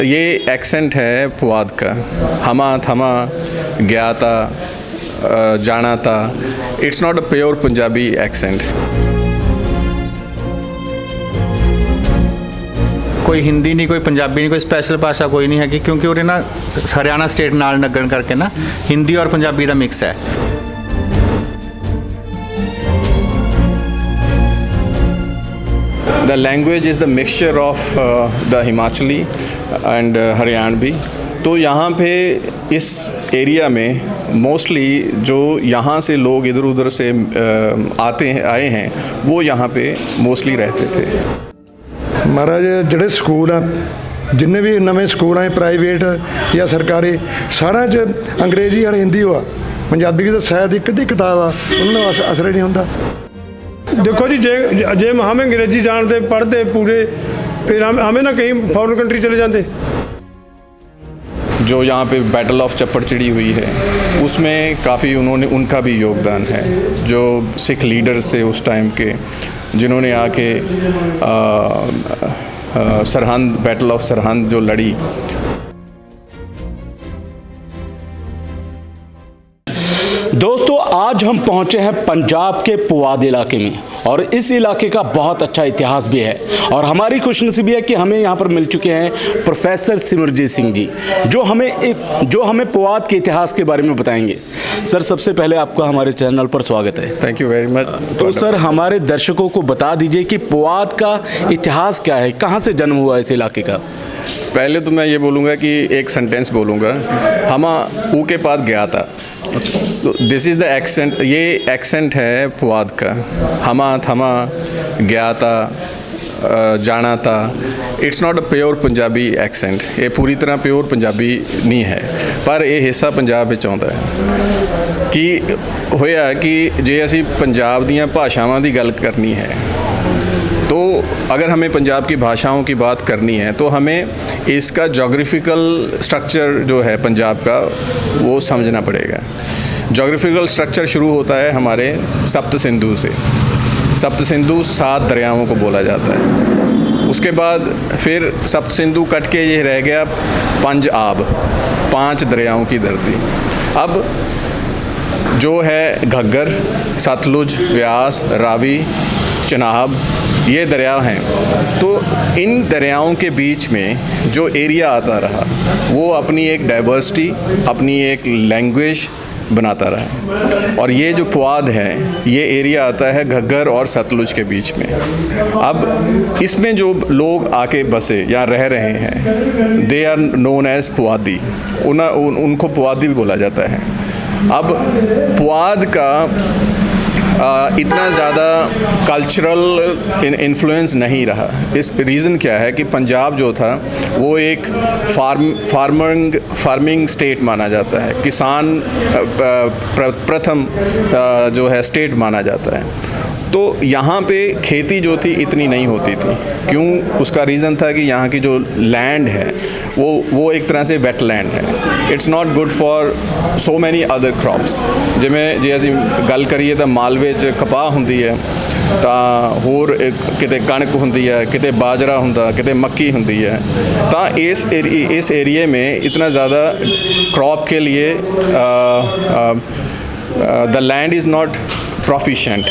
ये एक्सेंट है पुआध का। हमा थमा ज्ञाता जाना था। It's not a pure Punjabi accent. कोई हिंदी नहीं, कोई पंजाबी नहीं, कोई स्पैशल भाषा कोई नहीं हैगी, क्योंकि उहदे ना हरियाणा स्टेट नाल लगन करके ना हिंदी और पंजाबी का मिक्स है। The language is the mixture of the Himachali and Haryanvi. तो यहाँ पे इस एरिया में मोस्टली जो यहाँ से लोग इधर उधर से आए हैं वो यहाँ पे मोस्टली रहते थे। महाराज ਜਿਹੜੇ ਸਕੂਲ ਆ ਜਿੰਨੇ ਵੀ ਨਵੇਂ ਸਕੂਲ ਆ ਪ੍ਰਾਈਵੇਟ ਜਾਂ ਸਰਕਾਰੀ ਸਾਰਿਆਂ 'ਚ ਅੰਗਰੇਜ਼ੀ ਔਰ ਹਿੰਦੀ ਆ। ਪੰਜਾਬੀ ਦੀ ਤਾਂ ਸ਼ਾਇਦ ਇੱਕ ਅੱਧੀ ਕਿਤਾਬ ਆ, ਉਹਨਾਂ ਨੂੰ ਅਸਰ ਨਹੀਂ ਹੁੰਦਾ। देखो जी, जे हम अंग्रेजी जानते पढ़ते पूरे, फिर हमें ना कहीं फॉरेन कंट्री चले जाते। जो यहाँ पे बैटल ऑफ चप्पड़चिड़ी हुई है उसमें काफ़ी उनका भी योगदान है। जो सिख लीडर्स थे उस टाइम के, जिन्होंने आके सरहंद, बैटल ऑफ सरहंद जो लड़ी। दोस्तों, आज हम पहुंचे हैं पंजाब के पुआध इलाके में और इस इलाके का बहुत अच्छा इतिहास भी है और हमारी खुशनसीबी है कि हमें यहाँ पर मिल चुके हैं प्रोफेसर सिमरजीत सिंह जी, जो हमें पुआध के इतिहास के बारे में बताएंगे। सर, सबसे पहले आपका हमारे चैनल पर स्वागत है। Thank you very much. तो सर, हमारे दर्शकों को बता दीजिए कि पुआध का इतिहास क्या है, कहाँ से जन्म हुआ इस इलाके का। पहले तो मैं ये बोलूँगा कि एक सेंटेंस बोलूँगा, हमा ऊ के पास गया था। तो दिस इज़ द एक्सेंट। ये एक्सेंट है पुआध का। हमा थमा गया था जाना था। It's not a pure Punjabi accent. ये पूरी तरह प्योर पंजाबी नहीं है, पर ये हिस्सा पंजाब में आउंदा है। कि होया कि जे असी पंजाब दीयां भाषावां दी गल करनी है, तो अगर हमें पंजाब की भाषाओं की बात करनी है तो हमें इसका जोग्राफिकल स्ट्रक्चर जो है पंजाब का वो समझना पड़ेगा। जोग्राफिकल स्ट्रक्चर शुरू होता है हमारे सप्त सिंधु से। सप्त सिंधु 7 दरियाओं को बोला जाता है। उसके बाद फिर सप्त सिंधु कट के ये रह गया पंज आब, 5 दरियाओं की धरती। अब जो है घग्गर, सतलुज, ब्यास, रावी, चनाब, ये दरिया हैं। तो इन दरियाओं के बीच में जो एरिया आता रहा वो अपनी एक डाइवर्सिटी, अपनी एक लैंग्वेज बनाता रहा। और ये जो पुआध है ये एरिया आता है घग्गर और सतलुज के बीच में। अब इसमें जो लोग आके बसे या रह रहे हैं, दे आर नोन एज पुआधी। उनको पुआधी भी बोला जाता है। अब पुआध का इतना ज़्यादा कल्चरल इन्फ्लुएंस नहीं रहा। इस रीज़न क्या है कि पंजाब जो था वो एक फार्मिंग स्टेट माना जाता है। किसान प्रथम जो है स्टेट माना जाता है। तो यहाँ पे खेती जो थी इतनी नहीं होती थी। क्यों? उसका रीज़न था कि यहाँ की जो लैंड है वो एक तरह से वेट लैंड है। It's not good for so many other crops. जिमें जे असीं गल करिए तो मालवे च कपाह हुंदी है, ਤਾਂ ਹੋਰ ਕਿਤੇ कणक ਹੁੰਦੀ है, किते बाजरा ਹੁੰਦਾ, किते मक्की ਹੁੰਦੀ है। ਤਾਂ इस एरिए में इतना ज़्यादा क्रॉप के लिए the land is not proficient.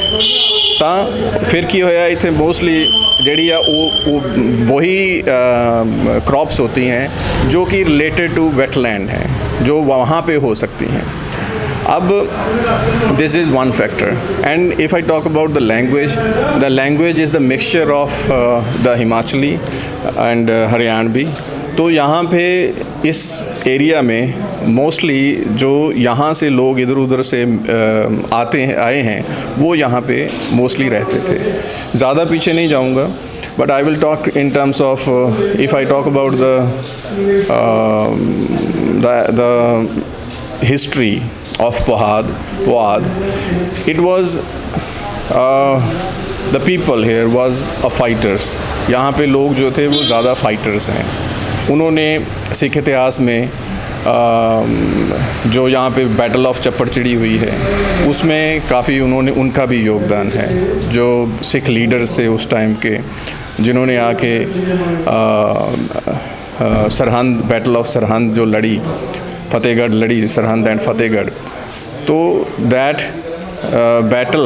ਤਾਂ फिर की होया इत्थे मोस्टली ਜਿਹੜੀ ਆ ਉਹ वही क्रॉप्स होती हैं जो कि रिलेटेड टू वेटलैंड हैं, जो वहाँ पे हो सकती हैं। अब this is one factor. And if I talk about the language is the mixture of the Himachali and Haryanvi. तो यहाँ पे इस एरिया में मोस्टली जो यहाँ से लोग इधर उधर से आए हैं वो यहाँ पे मोस्टली रहते थे। ज़्यादा पीछे नहीं जाऊँगा, but I will talk in terms of, if I talk about the history of Puad, it was the people here was a fighters। यहाँ पे लोग जो थे वो ज़्यादा फाइटर्स हैं। उन्होंने सिख इतिहास में जो यहाँ पे बैटल ऑफ चप्पड़चिड़ी हुई है उसमें काफ़ी उनका भी योगदान है। जो सिख लीडर्स थे उस टाइम के, जिन्होंने आके सरहंद, बैटल ऑफ सरहंद जो लड़ी, फतेहगढ़ लड़ी, सरहंद एंड फतेहगढ़, तो that battle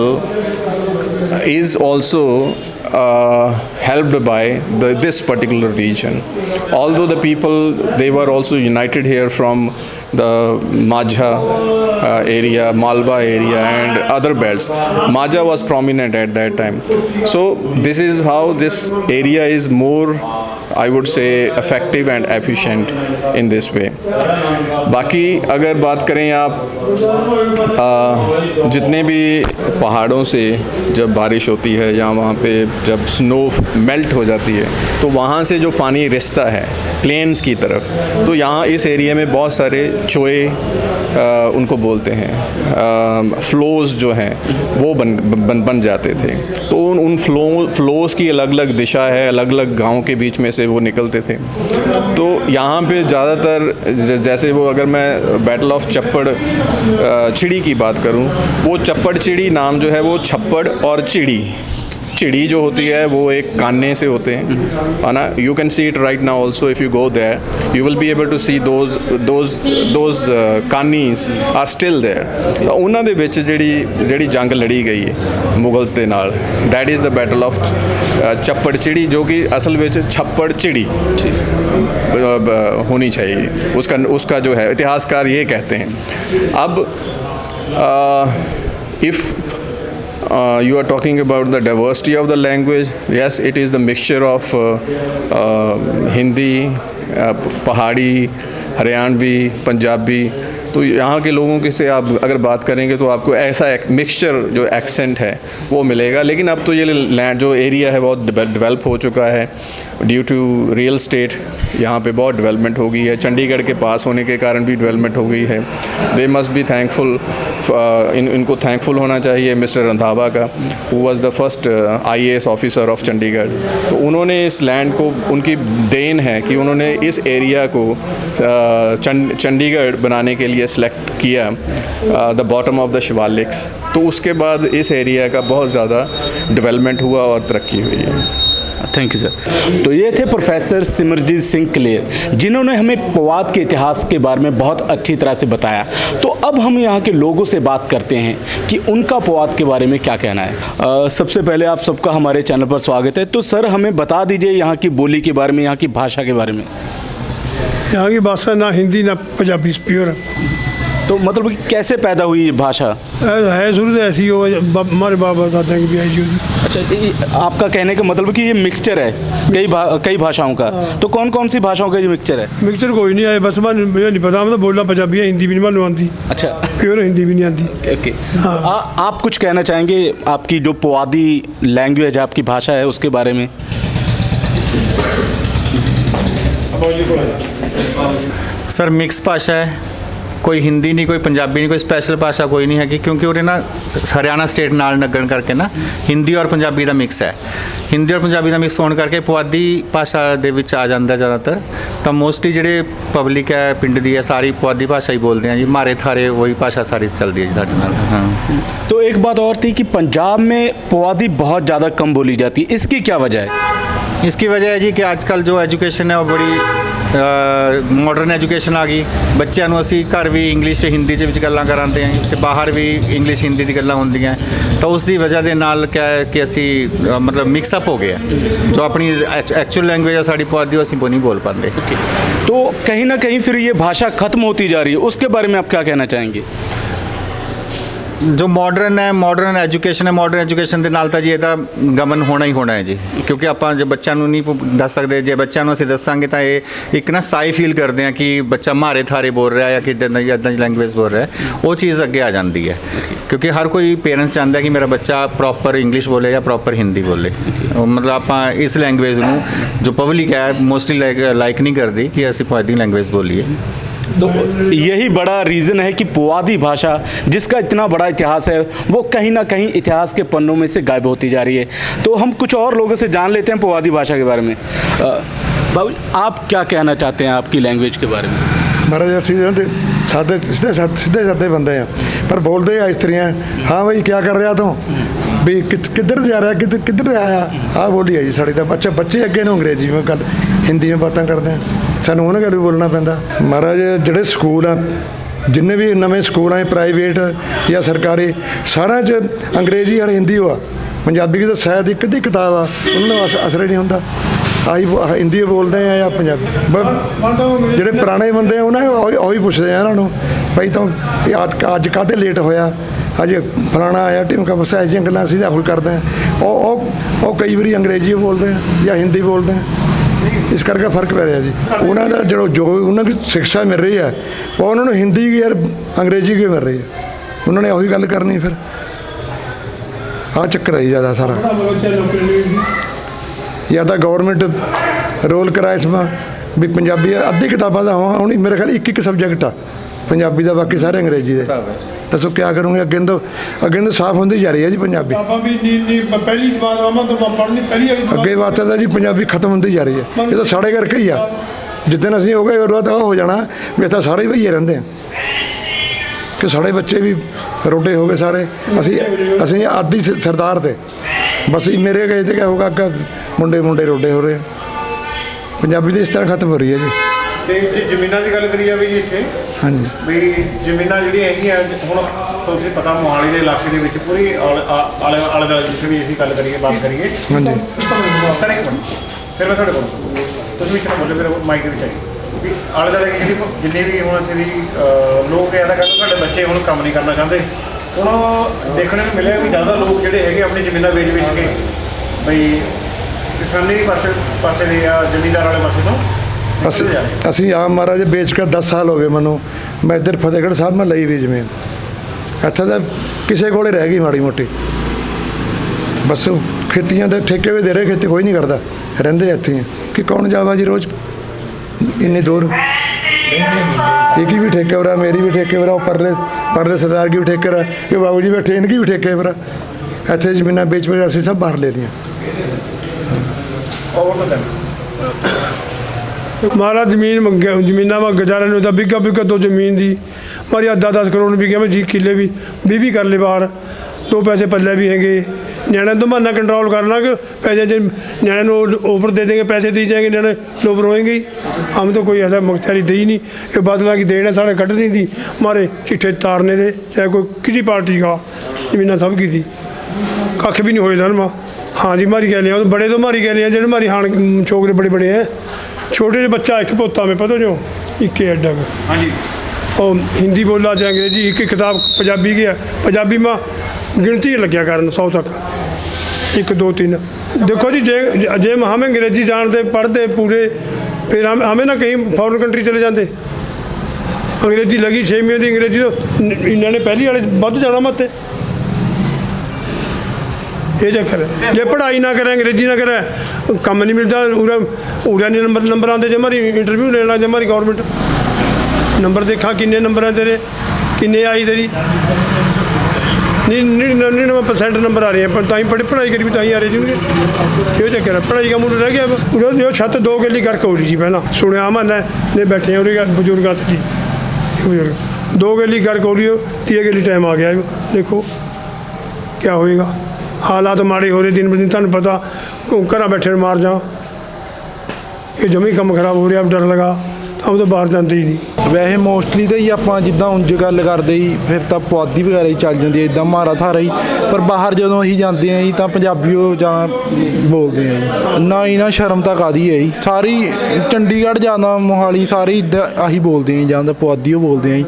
is also helped by this particular region. Although the people, they were also united here from the Majha area, Malwa area and other belts. Majha was prominent at that time. So this is how this area is more, I would say, effective and efficient in this way. बाकी अगर बात करें आप जितने भी पहाड़ों से जब बारिश होती है या वहाँ पे जब स्नो मेल्ट हो जाती है तो वहाँ से जो पानी रिसता है प्लेन्स की तरफ, तो यहाँ इस एरिया में बहुत सारे चोए उनको बोलते हैं, फ्लोज जो हैं वो बन जाते थे। तो उन फ्लोज की अलग अलग दिशा है, अलग अलग गाँव के बीच में से वो निकलते थे। तो यहाँ पे ज़्यादातर जैसे वो, अगर मैं बैटल ऑफ चप्पड़ चिड़ी की बात करूँ, वो चप्पड़ चिड़ी नाम जो है वो छप्पड़ और चिड़ी जो होती है वो एक कान्ने से होते हैं, है ना। You can see it right now also, if you go there you will be able to see those कानीज आर स्टिल देयर। ਉਹਨਾਂ ਦੇ ਵਿੱਚ ਜਿਹੜੀ ਜੰਗ ਲੜੀ ਗਈ ਹੈ ਮੁਗਲਸ ਦੇ ਨਾਲ, that is the battle of Chappar Chiri, जो कि असल ਵਿੱਚ छप्पड़ चिड़ी होनी चाहिए। उसका जो है इतिहासकार ये कहते हैं। अब if you are talking about the diversity of the language, yes, it is the mixture of Hindi, पहाड़ी, हरियाणवी, पंजाबी। तो यहाँ के लोगों के से आप अगर बात करेंगे तो आपको ऐसा एक मिक्सचर जो एक्सेंट है वो मिलेगा। लेकिन अब तो ये लैंड जो एरिया है बहुत डेवलप हो चुका है ड्यू टू रियल स्टेट, यहाँ पे बहुत डेवलपमेंट हो गई है। चंडीगढ़ के पास होने के कारण भी डेवलपमेंट हो गई है। दे मस्ट बी थैंकफुल, इनको थैंकफुल होना चाहिए मिस्टर रंधावा का, who was the first IAS officer of Chandigarh. तो उन्होंने इस लैंड को, उनकी देन है कि उन्होंने इस एरिया को चंडीगढ़ बनाने के लिए सेलेक्ट किया, the bottom of the Shivaliks. तो उसके बाद इस एरिया का बहुत ज़्यादा डेवलपमेंट हुआ और तरक्की हुई है। Thank you sir. तो ये थे प्रोफेसर सिमरजीत सिंह क्लेर, जिन्होंने हमें पौवाद के इतिहास के बारे में बहुत अच्छी तरह से बताया। तो अब हम यहाँ के लोगों से बात करते हैं कि उनका पौवाद के बारे में क्या कहना है। सबसे पहले आप सबका हमारे चैनल पर स्वागत है। तो सर हमें बता दीजिए यहाँ की बोली के बारे में, यहाँ की भाषा के बारे में। यहाँ की भाषा ना हिंदी ना पंजाबी, प्योर। तो मतलब कि कैसे पैदा हुई ये भाषा? है शुरू से ऐसी हो, हमारे बाप दादा की भी ऐसी होती। अच्छा, आपका कहने का मतलब कि ये मिक्सचर है कई भाषाओं का। तो कौन कौन सी भाषाओं का ये मिक्सचर है? मिक्सचर कोई नहीं है, बस मुझे नहीं पता, मतलब बोलना पंजाबी है, हिंदी भी नहीं मालूम आती। अच्छा, प्योर हिंदी भी नहीं आती। ओके। आप कुछ कहना चाहेंगे आपकी जो पुआधी लैंग्वेज है, आपकी भाषा है, उसके बारे में? सर मिक्स भाषा है, कोई हिंदी नहीं, कोई पंजाबी नहीं, कोई स्पैशल भाषा कोई नहीं हैगी, क्योंकि उरे ना हरियाणा स्टेट नाल लगन करके ना हिंदी और पंजाबी का मिक्स है। हिंदी और पंजाबी का मिक्स होने करके पुआधी भाषा दे विच आ जाता ज़्यादातर। तो मोस्टली जिहड़े पब्लिक है पिंड दी है सारी पुआधी भाषा ही बोलते हैं जी, मारे थारे वही भाषा सारी चलती है जी साडे नाल। हाँ। तो एक बात और थी कि पंजाब में पुआधी बहुत ज़्यादा कम बोली जाती है, इसकी क्या वजह है? इसकी वजह है जी कि आजकल जो एजुकेशन है वो बड़ी मॉडर्न एजुकेशन आ गई। ਬੱਚਿਆਂ ਨੂੰ ਅਸੀਂ ਘਰ ਵੀ ਇੰਗਲਿਸ਼ ਤੇ ਹਿੰਦੀ 'ਚ ਵਿੱਚ ਗੱਲਾਂ ਕਰਾਉਂਦੇ ਹਾਂ ਤੇ ਬਾਹਰ ਵੀ ਇੰਗਲਿਸ਼ ਹਿੰਦੀ ਦੀ ਗੱਲਾਂ ਹੁੰਦੀਆਂ, ਤਾਂ ਉਸ ਦੀ ਵਜ੍ਹਾ ਦੇ ਨਾਲ ਕਿਆ ਹੈ ਕਿ ਅਸੀਂ मतलब मिक्सअप हो गया, जो अपनी एक्चुअल लैंग्वेज है साड़ी पुआधी ਅਸੀਂ वो नहीं बोल पाते। तो कहीं ना कहीं फिर ये भाषा खत्म होती जा रही है, उसके बारे में आप क्या कहना चाहेंगे? जो मॉडर्न है, मॉडर्न एजुकेशन है, मॉडर्न एजुकेशन ਦੇ ਨਾਲ ਤਾਂ ਜੀ ਇਹਦਾ ਗਮਨ ਹੋਣਾ ਹੀ ਹੋਣਾ ਹੈ ਜੀ, ਕਿਉਂਕਿ ਆਪਾਂ ਜੇ ਬੱਚਿਆਂ ਨੂੰ ਨਹੀਂ ਦੱਸ ਸਕਦੇ, ਜੇ ਬੱਚਿਆਂ ਨੂੰ ਅਸੀਂ ਦੱਸਾਂਗੇ ਤਾਂ ਇਹ ਇੱਕ ਨਾ ਸਾਈ ਫੀਲ ਕਰਦੇ ਆ ਕਿ ਬੱਚਾ ਮਾਰੇ ਥਾਰੇ ਬੋਲ ਰਿਹਾ ਜਾਂ ਕਿੱਦਾਂ ਦੀ ਇੱਦਾਂ ਦੀ ਲੈਂਗੁਏਜ ਬੋਲ ਰਿਹਾ, ਉਹ ਚੀਜ਼ ਅੱਗੇ ਆ ਜਾਂਦੀ ਹੈ। ਕਿਉਂਕਿ ਹਰ ਕੋਈ ਪੇਰੈਂਟਸ ਚਾਹੁੰਦਾ ਕਿ ਮੇਰਾ ਬੱਚਾ ਪ੍ਰੋਪਰ ਇੰਗਲਿਸ਼ ਬੋਲੇ ਜਾਂ ਪ੍ਰੋਪਰ ਹਿੰਦੀ ਬੋਲੇ। ਮਤਲਬ ਆਪਾਂ ਇਸ ਲੈਂਗੁਏਜ ਨੂੰ ਜੋ ਪਬਲਿਕ ਹੈ ਮੋਸਟਲੀ ਲਾਈਕ नहीं करती कि ਅਸੀਂ ਪੁਆਧੀ लैंग्वेज बोलिए। तो यही बड़ा रीज़न है कि पुआधी भाषा, जिसका इतना बड़ा इतिहास है, वो कहीं ना कहीं इतिहास के पन्नों में से गायब होती जा रही है। तो हम कुछ और लोगों से जान लेते हैं पुआधी भाषा के बारे में। बाबू, आप क्या कहना चाहते हैं आपकी लैंग्वेज के बारे में? महाराज ਅਸੀਂ ਤੇ ਸਿੱਧੇ ਸਾਦੇ ਬੰਦੇ ਆ, ਪਰ ਬੋਲਦੇ ਆ ਇਸ ਤਰ੍ਹਾਂ, ਹਾਂ ਬਈ ਕੀ ਕਰ ਰਿਹਾ ਤੂੰ, ਵੀ ਕਿੱਧਰ ਜਾ ਰਿਹਾ, ਕਿੱਧਰ ਆਇਆ, ਆਹ ਬੋਲੀ ਹੈ ਜੀ ਸਾਡੀ। ਤਾਂ ਬੱਚੇ ਅੱਗੇ ਨੂੰ ਅੰਗਰੇਜ਼ੀ में ਗੱਲ ਹਿੰਦੀ ਵਿੱਚ ਬਾਤਾਂ ਕਰਦੇ ਹਾਂ, ਸਾਨੂੰ ਉਹਨਾਂ ਗੱਲ ਵੀ ਬੋਲਣਾ ਪੈਂਦਾ। ਮਹਾਰਾਜ ਜਿਹੜੇ ਸਕੂਲ ਆ, ਜਿੰਨੇ ਵੀ ਨਵੇਂ ਸਕੂਲ ਆ ਪ੍ਰਾਈਵੇਟ ਜਾਂ ਸਰਕਾਰੀ, ਸਾਰਿਆਂ 'ਚ ਅੰਗਰੇਜ਼ੀ ਔਰ ਹਿੰਦੀ ਆ। ਪੰਜਾਬੀ ਦੀ ਤਾਂ ਸ਼ਾਇਦ ਇੱਕ ਅੱਧੀ ਕਿਤਾਬ ਆ, ਉਹਨਾਂ ਨੂੰ ਅਸਰ ਹੀ ਨਹੀਂ ਹੁੰਦਾ। ਆਹੀ ਹਿੰਦੀ ਬੋਲਦੇ ਆ ਜਾਂ ਪੰਜਾਬੀ। ਜਿਹੜੇ ਪੁਰਾਣੇ ਬੰਦੇ ਆ ਉਹਨਾਂ ਉਹੀ ਪੁੱਛਦੇ ਆ ਇਹਨਾਂ ਨੂੰ, ਭਾਈ ਤਾਂ ਅੱਜ ਕਾਹਤੇ ਲੇਟ ਹੋਇਆ, ਅੱਜ ਫਲਾਣਾ ਆਇਆ ਟਿਮਕਾ, ਬਸ ਇਹੋ ਜਿਹੀਆਂ ਗੱਲਾਂ ਅਸੀਂ ਤਾਂ ਹੁਣ ਕਰਦੇ ਹਾਂ। ਉਹ ਕਈ ਵਾਰੀ ਅੰਗਰੇਜ਼ੀ ਬੋਲਦੇ ਆ ਜਾਂ ਹਿੰਦੀ ਬੋਲਦੇ ਆ, ਇਸ ਕਰਕੇ ਫਰਕ ਪੈ ਰਿਹਾ ਜੀ। ਉਹਨਾਂ ਦਾ ਜੋ ਉਹਨਾਂ ਦੀ ਸਿੱਖਿਆ ਮਿਲ ਰਹੀ ਹੈ ਉਹ ਉਹਨਾਂ ਨੂੰ ਹਿੰਦੀ ਯਾਰ ਅੰਗਰੇਜ਼ੀ ਕੀ ਮਿਲ ਰਹੀ ਹੈ, ਉਹਨਾਂ ਨੇ ਉਹੀ ਗੱਲ ਕਰਨੀ। ਫਿਰ ਆਹ ਚੱਕਰ ਹੈ ਜ਼ਿਆਦਾ ਸਾਰਾ। ਜਾਂ ਤਾਂ ਗੌਰਮੈਂਟ ਰੋਲ ਕਰਾਏ ਇਸਮਾ ਵੀ ਪੰਜਾਬੀ ਅੱਧੀ ਕਿਤਾਬਾਂ ਦਾ ਹੁਣ ਮੇਰੇ ਖਿਆਲ ਇੱਕ ਸਬਜੈਕਟ ਆ ਪੰਜਾਬੀ ਦਾ, ਬਾਕੀ ਸਾਰੇ ਅੰਗਰੇਜ਼ੀ ਦੇ। ਦੱਸੋ ਕਿਆ ਕਰੂੰਗੇ? ਅੱਗੇ ਤੋਂ ਸਾਫ਼ ਹੁੰਦੀ ਜਾ ਰਹੀ ਹੈ ਜੀ ਪੰਜਾਬੀ। ਅੱਗੇ ਵਾਸਤੇ ਤਾਂ ਜੀ ਪੰਜਾਬੀ ਖਤਮ ਹੁੰਦੀ ਜਾ ਰਹੀ ਹੈ। ਇਹ ਤਾਂ ਸਾਡੇ ਕਰਕੇ ਹੀ ਆ। ਜਿੱਦਣ ਅਸੀਂ ਹੋ ਗਏ ਉਹ ਤਾਂ ਹੋ ਜਾਣਾ ਵੀ ਤਾਂ ਸਾਰੇ ਭਈਏ ਰਹਿੰਦੇ ਆ ਕਿ ਸਾਡੇ ਬੱਚੇ ਵੀ ਰੋਡੇ ਹੋ ਗਏ ਸਾਰੇ। ਅਸੀਂ ਆਦੀ ਸਰਦਾਰ ਤੇ ਬਸ ਮੇਰੇ ਗਏ ਤੇ ਕਿਆ ਹੋਗਾ, ਅੱਗਾ ਮੁੰਡੇ ਰੋਡੇ ਹੋ ਰਹੇ। ਪੰਜਾਬੀ ਤਾਂ ਇਸ ਤਰ੍ਹਾਂ ਖਤਮ ਹੋ ਰਹੀ ਹੈ ਜੀ। ਤੇ ਜੇ ਜ਼ਮੀਨਾਂ ਦੀ ਗੱਲ ਕਰੀਏ ਵੀ ਜੀ ਇੱਥੇ, ਹਾਂਜੀ ਵੀ ਜ਼ਮੀਨਾਂ ਜਿਹੜੀਆਂ ਹੈਗੀਆਂ ਹੁਣ ਤੁਸੀਂ ਪਤਾ ਮੋਹਾਲੀ ਦੇ ਇਲਾਕੇ ਦੇ ਵਿੱਚ ਪੂਰੀ ਆਲੇ ਦੁਆਲੇ ਜਿੱਥੇ ਵੀ ਅਸੀਂ ਗੱਲ ਕਰੀਏ ਬਾਤ ਕਰੀਏ। ਹਾਂਜੀ ਸਰ ਇੱਕ ਮਿੰਟ, ਫਿਰ ਮੈਂ ਤੁਹਾਡੇ ਕੋਲ ਤੁਸੀਂ ਵਿੱਚ ਬੋਲੋ, ਫਿਰ ਮਾਈਕ ਦੇ ਵਿੱਚ ਆਈ ਵੀ ਆਲੇ ਦੁਆਲੇ ਜਿਹੜੀ ਜਿੰਨੇ ਵੀ ਹੁਣ ਇੱਥੇ ਦੀ ਲੋਕ ਇਹਦਾ ਕਹਿੰਦੇ ਸਾਡੇ ਬੱਚੇ ਹੁਣ ਕੰਮ ਨਹੀਂ ਕਰਨਾ ਚਾਹੁੰਦੇ। ਹੁਣ ਦੇਖਣ ਨੂੰ ਮਿਲਿਆ ਵੀ ਜ਼ਿਆਦਾ ਲੋਕ ਜਿਹੜੇ ਹੈਗੇ ਆਪਣੀ ਜ਼ਮੀਨਾਂ ਵੇਚ ਕੇ ਬਈ ਕਿਸਾਨੀ ਪਾਸੇ ਦੇ ਜਾਂ ਜ਼ਮੀਂਦਾਰ ਵਾਲੇ ਪਾਸੇ ਤੋਂ ਅਸੀਂ ਆਮ ਮਹਾਰਾਜ ਵੇਚ ਕੇ 10 ਸਾਲ ਹੋ ਗਏ ਮੈਨੂੰ। ਮੈਂ ਇੱਧਰ ਫਤਿਹਗੜ੍ਹ ਸਾਹਿਬ ਮੈਂ ਲਈ ਵੀ ਜ਼ਮੀਨ, ਇੱਥੇ ਤਾਂ ਕਿਸੇ ਕੋਲੇ ਰਹਿ ਗਈ ਮਾੜੀ ਮੋਟੀ। ਬਸ ਖੇਤੀਆਂ ਦੇ ਠੇਕੇ ਵੀ ਦੇ ਰਹੇ, ਖੇਤੀ ਕੋਈ ਨਹੀਂ ਕਰਦਾ, ਰਹਿੰਦੇ ਇੱਥੇ ਕਿ ਕੌਣ ਜਾਵਾ ਜੀ ਰੋਜ਼ ਇੰਨੀ ਦੂਰ। एक ही भी ठेके पर मेरी भी ठेके पर परले सरदार की भी ठेके पर कि बाबू जी बैठे इनकी भी ठेके पर इतने जमीन बेच बेच असी सब बाहर ले लिया। महाराज जमीना में गुजारे नहीं होता, बिगा बिगा तो जमीन दी मारी 10-10 करोड़ भी गया, मैं 20 किले भी कर ले बाहर, 2 पैसे पल्ले भी हैगे। न्याणे तो माना कंट्रोल करना कि पैसे जो न्याणे ओवर दे देंगे, पैसे दी जाएंगे, न्याणे लोबर होएंगे ही। हम तो कोई ऐसा मुख्तारी दी नहीं, ये बादलों की देन है साढ़े कटनी थी मारे चिट्ठे तारने थे, चाहे कोई किसी पार्टी का जमीन सब की थी कख भी नहीं होए सर। माँ हाँ जी मारी कह लिया, बड़े तो मारी कह लिया, जो मारी हाण छोकरे बड़े बड़े हैं, छोटे जो बच्चा एक पोता में पता जो एक एडा को हाँ जी और हिंदी बोला चाहे अंग्रेजी, एक किताब पंजाबी की है, पंजाबी में गिनती लग्या करन 100 तक 1 2 3। देखो जी जे हम अंग्रेजी जानते पढ़ते पूरे, फिर हमें ना कहीं फॉरेन कंट्री चले जाते। अंग्रेजी लगी 6 महीने की अंग्रेजी, तो इन्होंने पहली वाले बद जाना मत ये चक्कर है। जे पढ़ाई ना करें अंग्रेजी ना करें कम नहीं मिलता, उरा नहीं नंबर आते। जो हमारी इंटरव्यू लेना, जो हमारी गवर्नमेंट नंबर देखा किन्ने नंबर हैं तेरे, किन्ने आई तेरी 99% नंबर आ रहे हैं, पर ताई पढ़ाई करी भी ताई आ रही थी उनके। ये चक्कर है, पढ़ाई का मुंड रह गया। जो छत 2 गली करके हो रही थी पहला सुने मन ने बैठे हैं उन्हें बुजुर्ग जी बुजुर्ग 2 गली करके हो रही हो, 3 गली टाइम आ गया। देखो क्या होएगा, हालात माड़े हो रहे दिन ब दिन, तुम पता घर बैठे मार जा, ये जमी कम खराब हो रहा। अब डर लगा हम तो बाहर जाते ही नहीं। ਵੈਸੇ ਮੋਸਟਲੀ ਤਾਂ ਹੀ ਆਪਾਂ ਜਿੱਦਾਂ ਉਂਝ ਗੱਲ ਕਰਦੇ ਹੀ ਫਿਰ ਤਾਂ ਪੁਆਧੀ ਵਗੈਰਾ ਹੀ ਚੱਲ ਜਾਂਦੀ ਹੈ, ਇੱਦਾਂ ਮਾਰਾ ਥਾਰਾ ਹੀ। ਪਰ ਬਾਹਰ ਜਦੋਂ ਅਸੀਂ ਜਾਂਦੇ ਹਾਂ ਜੀ ਤਾਂ ਪੰਜਾਬੀ ਉਹ ਜਾਂ ਬੋਲਦੇ ਹਾਂ ਜੀ। ਨਾ ਹੀ ਨਾ ਸ਼ਰਮ ਤਾਂ ਕਾਹਦੀ ਹੈ ਜੀ, ਸਾਰੀ ਚੰਡੀਗੜ੍ਹ ਜਾਂਦਾ ਮੋਹਾਲੀ ਸਾਰੇ ਇੱਦਾਂ ਆਹੀ ਬੋਲਦੇ ਹਾਂ ਜਾਂ ਤਾਂ ਪੁਆਧੀ ਉਹ ਬੋਲਦੇ ਹਾਂ ਜੀ।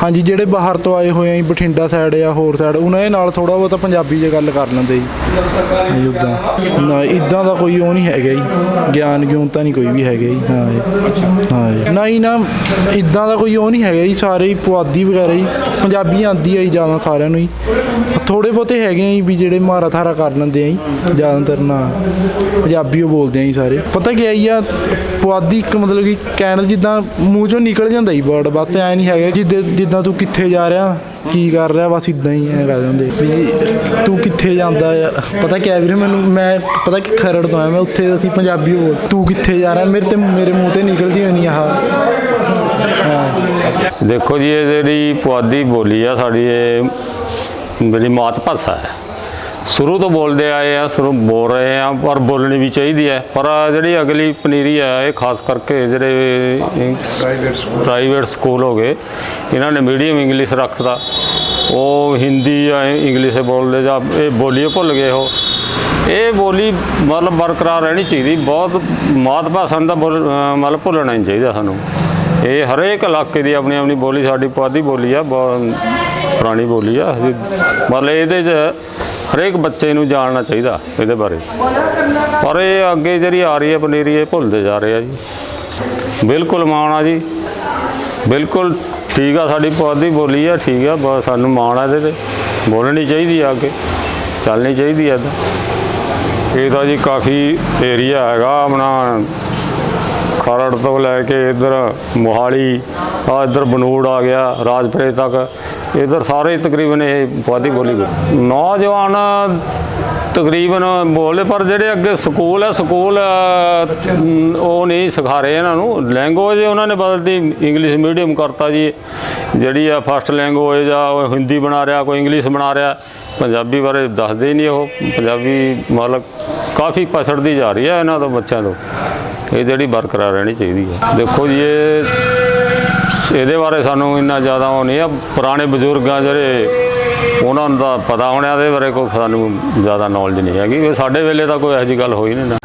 ਹਾਂਜੀ ਜਿਹੜੇ ਬਾਹਰ ਤੋਂ ਆਏ ਹੋਏ ਆ ਜੀ, ਬਠਿੰਡਾ ਸਾਈਡ ਜਾਂ ਹੋਰ ਸਾਈਡ, ਉਹਨਾਂ ਦੇ ਨਾਲ ਥੋੜ੍ਹਾ ਬਹੁਤਾ ਪੰਜਾਬੀ 'ਚ ਗੱਲ ਕਰ ਲੈਂਦੇ ਜੀ। ਉੱਦਾਂ ਨਾ ਇੱਦਾਂ ਦਾ ਕੋਈ ਉਹ ਨਹੀਂ ਹੈਗਾ ਜੀ, ਗਿਆਨ ਗਿਊਨ ਤਾਂ ਨਹੀਂ ਕੋਈ ਵੀ ਹੈਗਾ ਜੀ। ਹਾਂ ਜੀ ਹਾਂ ਜੀ ਨਾ ਹੀ ਨਾ ਇੱਦਾਂ ਦਾ ਕੋਈ ਉਹ ਨਹੀਂ ਹੈਗਾ ਜੀ, ਸਾਰੇ ਹੀ ਪੁਆਧੀ ਵਗੈਰਾ ਹੀ ਪੰਜਾਬੀ ਆਉਂਦੀ ਆ ਜੀ ਜ਼ਿਆਦਾ ਸਾਰਿਆਂ ਨੂੰ ਹੀ। ਥੋੜ੍ਹੇ ਬਹੁਤੇ ਹੈਗੇ ਆ ਜੀ ਵੀ ਜਿਹੜੇ ਮਾਰਾ ਥਾਰਾ ਕਰ ਲੈਂਦੇ ਆ ਜੀ, ਜ਼ਿਆਦਾਤਰ ਨਾ ਪੰਜਾਬੀ ਉਹ ਬੋਲਦੇ ਆ ਜੀ ਸਾਰੇ। ਪਤਾ ਕੀ ਆਈ ਆ ਪੁਆਧੀ ਇੱਕ ਮਤਲਬ ਕਿ ਕਹਿਣ ਜਿੱਦਾਂ ਮੂੰਹ 'ਚੋਂ ਨਿਕਲ ਜਾਂਦਾ ਜੀ ਵਰਡ, ਬਸ ਐਂ ਨਹੀਂ ਹੈਗਾ ਜਿੱਦਾਂ ਤੂੰ ਕਿੱਥੇ ਜਾ ਰਿਹਾ ਕੀ ਕਰ ਰਿਹਾ, ਬਸ ਇੱਦਾਂ ਹੀ ਐਂ ਕਹਿ ਦਿੰਦੇ ਵੀ ਜੀ ਤੂੰ ਕਿੱਥੇ ਜਾਂਦਾ ਆ। ਪਤਾ ਕਿਆ ਵੀਰੇ ਮੈਨੂੰ ਮੈਂ ਪਤਾ ਕਿ ਖਰੜ ਤੋਂ ਆਇਆ ਮੈਂ, ਉੱਥੇ ਅਸੀਂ ਪੰਜਾਬੀ ਬੋਲ ਤੂੰ ਕਿੱਥੇ ਜਾ ਰਿਹਾ ਮੇਰੇ ਮੂੰਹ 'ਤੇ ਨਿਕਲਦੀ ਹੋਣੀ ਆਹ। ਦੇਖੋ ਜੀ ਇਹ ਜਿਹੜੀ ਪੁਆਧੀ ਬੋਲੀ ਆ ਸਾਡੀ, ਇਹ ਮੇਰੀ ਮਾਤ ਭਾਸ਼ਾ ਹੈ ਸ਼ੁਰੂ ਤੋਂ ਬੋਲਦੇ ਆਏ ਆ, ਸ਼ੁਰੂ ਬੋਲ ਰਹੇ ਆ, ਪਰ ਬੋਲਣੀ ਵੀ ਚਾਹੀਦੀ ਹੈ। ਪਰ ਜਿਹੜੀ ਅਗਲੀ ਪਨੀਰੀ ਹੈ ਇਹ ਖਾਸ ਕਰਕੇ ਜਿਹੜੇ ਪ੍ਰਾਈਵੇਟ ਸਕੂਲ ਹੋ ਗਏ, ਇਹਨਾਂ ਨੇ ਮੀਡੀਅਮ ਇੰਗਲਿਸ਼ ਰੱਖਦਾ, ਉਹ ਹਿੰਦੀ ਜਾਂ ਇੰਗਲਿਸ਼ ਬੋਲਦੇ ਜਾਂ ਇਹ ਬੋਲੀ ਭੁੱਲ ਗਏ। ਉਹ ਇਹ ਬੋਲੀ ਮਤਲਬ ਬਰਕਰਾਰ ਰਹਿਣੀ ਚਾਹੀਦੀ। ਬਹੁਤ ਮਾਤ ਭਾਸ਼ਾ ਦਾ ਮਤਲਬ ਭੁੱਲਣਾ ਨਹੀਂ ਚਾਹੀਦਾ ਸਾਨੂੰ। ਇਹ ਹਰੇਕ ਇਲਾਕੇ ਦੀ ਆਪਣੀ ਆਪਣੀ ਬੋਲੀ, ਸਾਡੀ ਪੁਆਧੀ ਬੋਲੀ ਆ, ਬਹੁਤ ਪੁਰਾਣੀ ਬੋਲੀ ਆ। ਅਸੀਂ ਮਤਲਬ ਇਹਦੇ 'ਚ ਹਰੇਕ ਬੱਚੇ ਨੂੰ ਜਾਣਨਾ ਚਾਹੀਦਾ ਇਹਦੇ ਬਾਰੇ। ਪਰ ਇਹ ਅੱਗੇ ਜਿਹੜੀ ਆ ਰਹੀ ਹੈ ਪਨੀਰੀ, ਇਹ ਭੁੱਲਦੇ ਜਾ ਰਹੇ ਆ ਜੀ। ਬਿਲਕੁਲ ਮਾਣ ਆ ਜੀ, ਬਿਲਕੁਲ ਠੀਕ ਆ, ਸਾਡੀ ਪੁਆਧੀ ਬੋਲੀ ਆ, ਠੀਕ ਆ, ਬਸ ਸਾਨੂੰ ਮਾਣ ਆ ਇਹਦੇ 'ਤੇ। ਬੋਲਣੀ ਚਾਹੀਦੀ ਆ, ਅੱਗੇ ਚੱਲਣੀ ਚਾਹੀਦੀ ਆ ਇੱਦਾਂ। ਇਹ ਤਾਂ ਜੀ ਕਾਫੀ ਏਰੀਆ ਹੈਗਾ ਆਪਣਾ, ਖਰੜ ਤੋਂ ਲੈ ਕੇ ਇੱਧਰ ਮੋਹਾਲੀ, ਆ ਇੱਧਰ ਬਨੂੜ ਆ ਗਿਆ, ਰਾਜਪੁਰੇ ਤੱਕ, ਇੱਧਰ ਸਾਰੇ ਤਕਰੀਬਨ ਇਹ ਪੁਆਧੀ ਬੋਲੀ। ਨੌਜਵਾਨ ਤਕਰੀਬਨ ਬੋਲਦੇ, ਪਰ ਜਿਹੜੇ ਅੱਗੇ ਸਕੂਲ ਹੈ, ਸਕੂਲ ਉਹ ਨਹੀਂ ਸਿਖਾ ਰਹੇ ਇਹਨਾਂ ਨੂੰ। ਲੈਂਗੁਏਜ ਉਹਨਾਂ ਨੇ ਬਦਲਦੀ, ਇੰਗਲਿਸ਼ ਮੀਡੀਅਮ ਕਰਤਾ ਜੀ। ਜਿਹੜੀ ਆ ਫਸਟ ਲੈਂਗੁਏਜ ਆ ਉਹ ਹਿੰਦੀ ਬਣਾ ਰਿਹਾ, ਕੋਈ ਇੰਗਲਿਸ਼ ਬਣਾ ਰਿਹਾ, ਪੰਜਾਬੀ ਬਾਰੇ ਦੱਸਦੇ ਹੀ ਨਹੀਂ। ਉਹ ਪੰਜਾਬੀ ਮਤਲਬ ਕਾਫੀ ਪਛੜਦੀ ਜਾ ਰਹੀ ਹੈ ਇਹਨਾਂ ਤੋਂ, ਬੱਚਿਆਂ ਤੋਂ। ਇਹ ਜਿਹੜੀ ਬਰਕਰਾਰ ਰਹਿਣੀ ਚਾਹੀਦੀ ਹੈ। ਦੇਖੋ ਜੀ, ਇਹਦੇ ਬਾਰੇ ਸਾਨੂੰ ਇੰਨਾ ਜ਼ਿਆਦਾ ਉਹ ਨਹੀਂ ਆ। ਪੁਰਾਣੇ ਬਜ਼ੁਰਗ ਆ ਜਿਹੜੇ, ਉਹਨਾਂ ਨੂੰ ਤਾਂ ਪਤਾ ਹੋਣਾ ਇਹਦੇ ਬਾਰੇ, ਕੋਈ ਸਾਨੂੰ ਜ਼ਿਆਦਾ ਨੌਲੇਜ ਨਹੀਂ ਹੈਗੀ। ਸਾਡੇ ਵੇਲੇ ਤਾਂ ਕੋਈ ਇਹੋ ਜਿਹੀ ਗੱਲ ਹੋਈ ਨਹੀਂ ਨਾ।